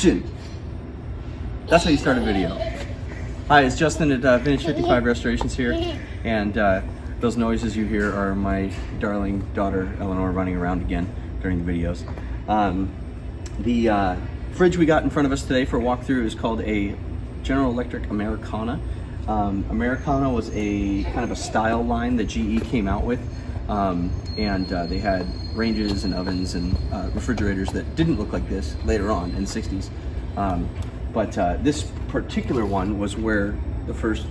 Action! That's how you start a video. Hi, it's Justin at Vintage 55 Restorations here, and those noises you hear are my darling daughter Eleanor running around again during the videos. The fridge we got in front of us today for a walkthrough is called a General Electric Americana. Americana was a kind of a style line that GE came out with, and they had ranges and ovens and refrigerators that didn't look like this later on in the 60s. But this particular one was where the first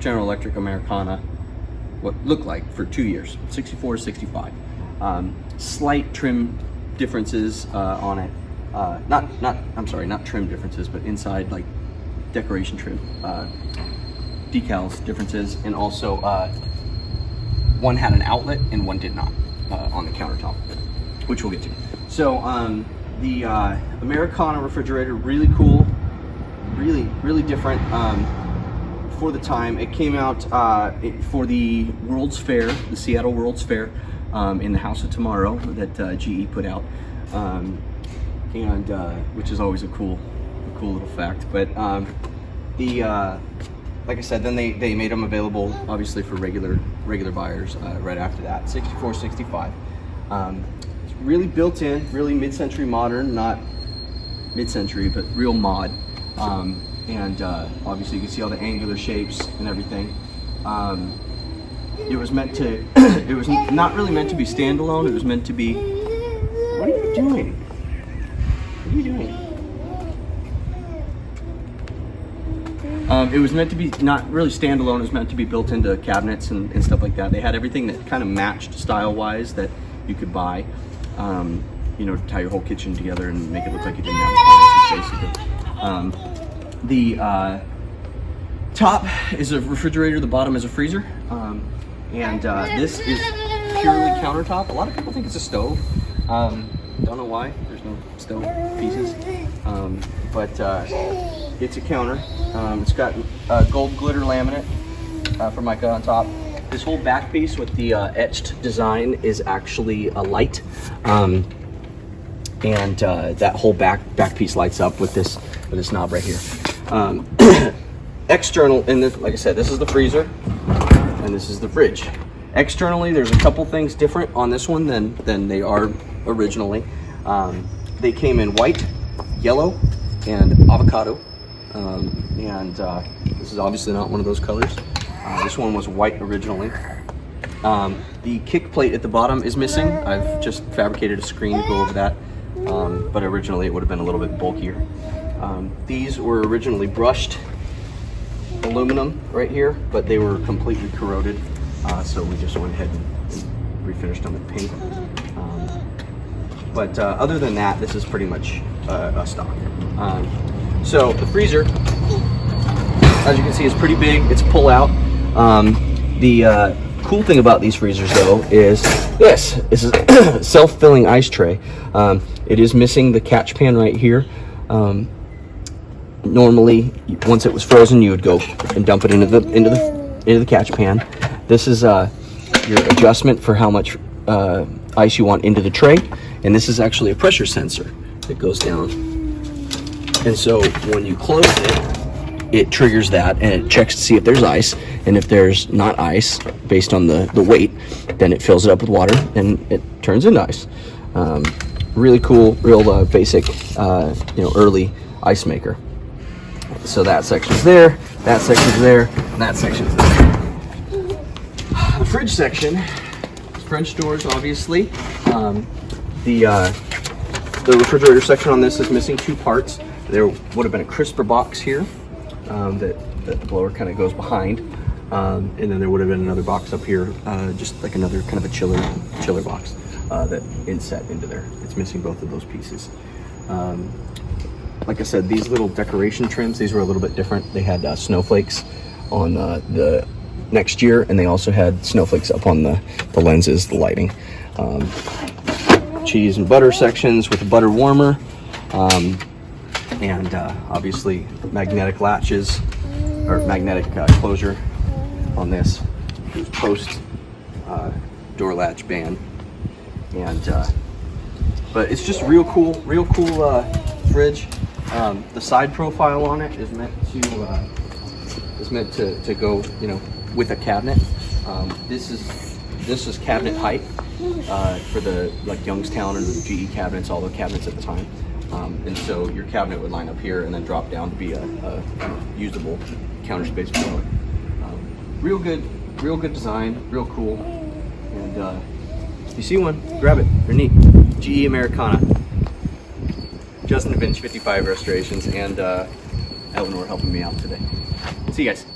General Electric Americana what looked like for 2 years, 64 to 65. Slight trim differences on it. Not trim differences, but inside like decoration trim, decals differences, and also one had an outlet and one did not on the countertop, which we'll get to. So the Americana refrigerator, really cool, really different for the time. It came out for the World's Fair, the Seattle World's Fair, in the House of Tomorrow that GE put out, and which is always a cool little fact. But like I said, then they made them available obviously for regular buyers right after that. 64, 65. It's really built in, really mid-century modern, not mid-century, but real mod. And obviously you can see all the angular shapes and everything. It was meant to, it was not really meant to be standalone. It was meant to be, what are you doing? What are you doing? It was meant to be not really standalone. It was meant to be built into cabinets and stuff like that. They had everything that kind of matched style-wise that you could buy, you know, to tie your whole kitchen together and make it look like you didn't have appliances, basically. The top is a refrigerator, the bottom is a freezer, and this is purely countertop. A lot of people think it's a stove. Don't know why, there's no stove pieces, but it's a counter. It's got gold glitter laminate Formica on top. This whole back piece with the etched design is actually a light, and that whole back piece lights up with this knob right here. External, and this, like I said, this is the freezer, and this is the fridge. Externally, there's a couple things different on this one than they are originally. They came in white, yellow, and avocado. And this is obviously not one of those colors. This one was white originally. The kick plate at the bottom is missing. I've just fabricated a screen to go over that, but originally it would have been a little bit bulkier. These were originally brushed aluminum right here, but they were completely corroded, so we just went ahead and refinished them in paint. But other than that, this is pretty much a stock. So the freezer, as you can see, is pretty big. It's pull out. The cool thing about these freezers, though, is this is a self-filling ice tray. It is missing the catch pan right here. Normally, once it was frozen, you would go and dump it into the catch pan. This is your adjustment for how much ice you want into the tray, and this is actually a pressure sensor that goes down. And so when you close it, it triggers that and it checks to see if there's ice, and if there's not ice based on the weight, then it fills it up with water and it turns into ice. Really cool, real basic, you know, early ice maker. So that section's there, that section's there, and that section's there. The fridge section, French doors, obviously. The refrigerator section on this is missing two parts. There would have been a crisper box here that the blower kind of goes behind, and then there would have been another box up here, just like another kind of a chiller box that inset into there. It's missing both of those pieces. Like I said, these little decoration trims, these were a little bit different. They had snowflakes on the next year, and they also had snowflakes up on the lenses, the lighting. Cheese and butter sections with a butter warmer, and obviously magnetic latches, or magnetic closure on this. Post door latch band, and but it's just real cool fridge. The side profile on it is meant to go, you know, with a cabinet. This is cabinet height for the like Youngstown or the GE cabinets, all the cabinets at the time. And so your cabinet would line up here and then drop down to be a usable counter space below. Real good design, real cool. And if you see one, grab it. They're neat. GE Americana. Justin and Vince 55 Restorations, and Eleanor helping me out today. See you guys.